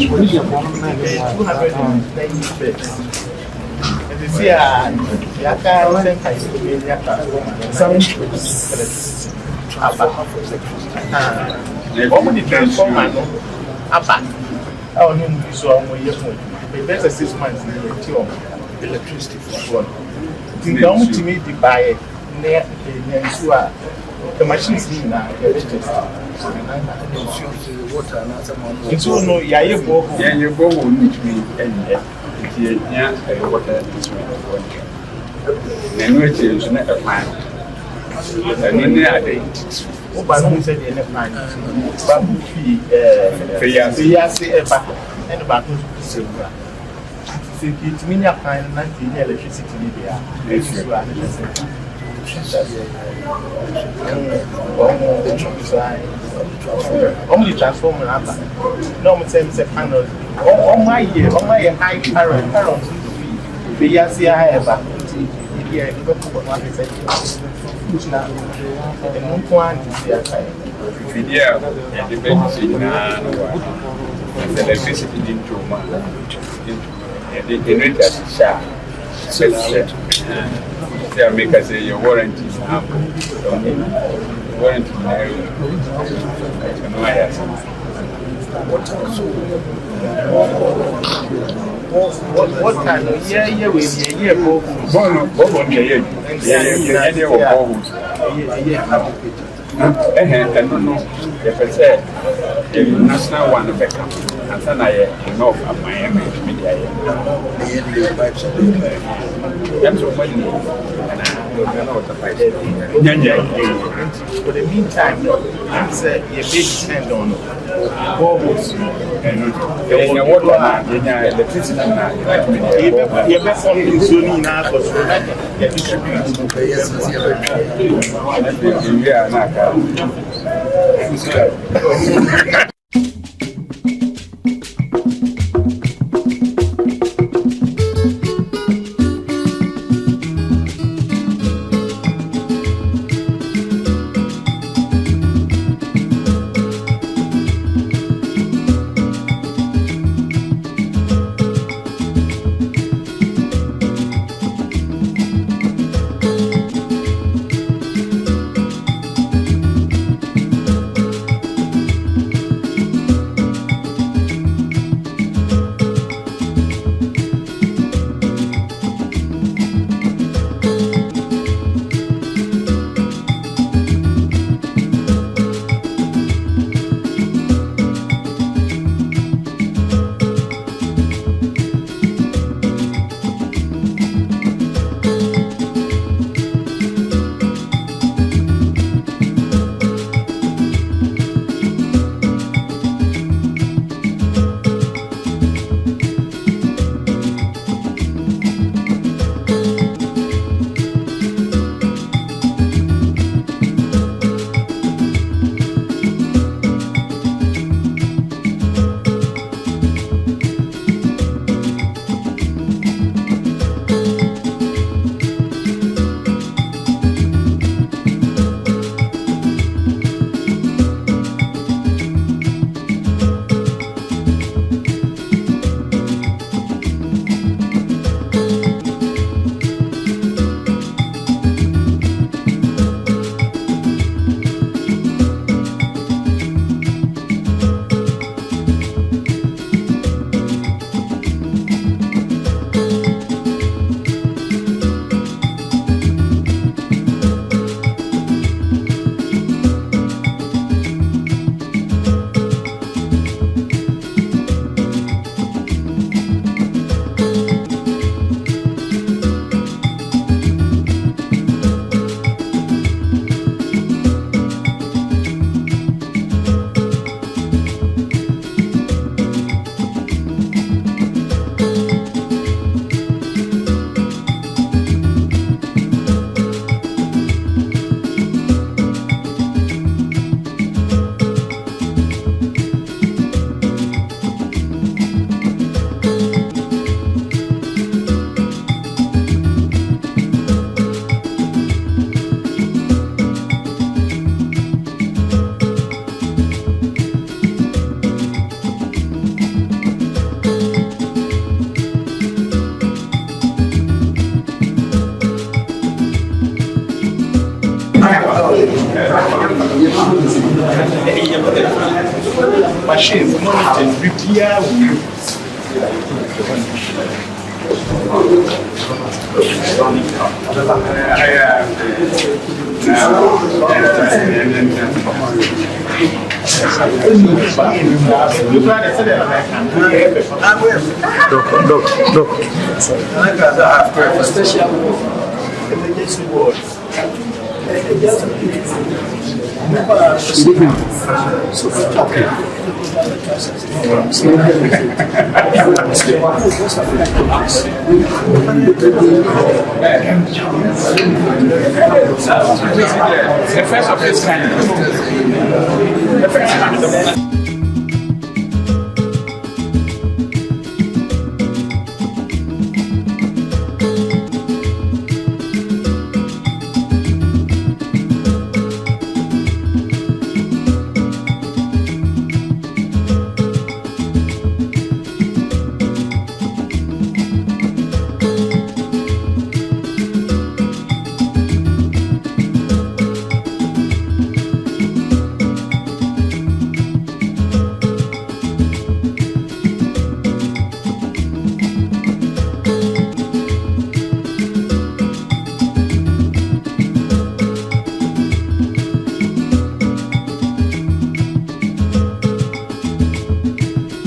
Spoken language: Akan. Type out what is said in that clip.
There's a 6 months electricity for the ultimate buy the machines in it's all no, yeah, you go, need to be water this way. And which is not a plan. And in there, I think. Oh, but who said in a plan? Bamboo fee, and about silver. It's mean a kind of 19 electricity. Only transformer. No, I'm saying it's a panel. On my year, high current. The Yasi I have a here, you got to put one percent. And no one is there. Yeah, and the benefit in the electricity into my the generator share. They make us a warranty. Warranty. What kind of yeah, we yeah, no. If I say the national one of and then I know of my image media. That's what money and I don't know what the price is. For the meantime, I'm saying you big depend on bubbles and water and electricity. You best on the zone now for distribution. machine, monitoring, repair with the first of its kind. The first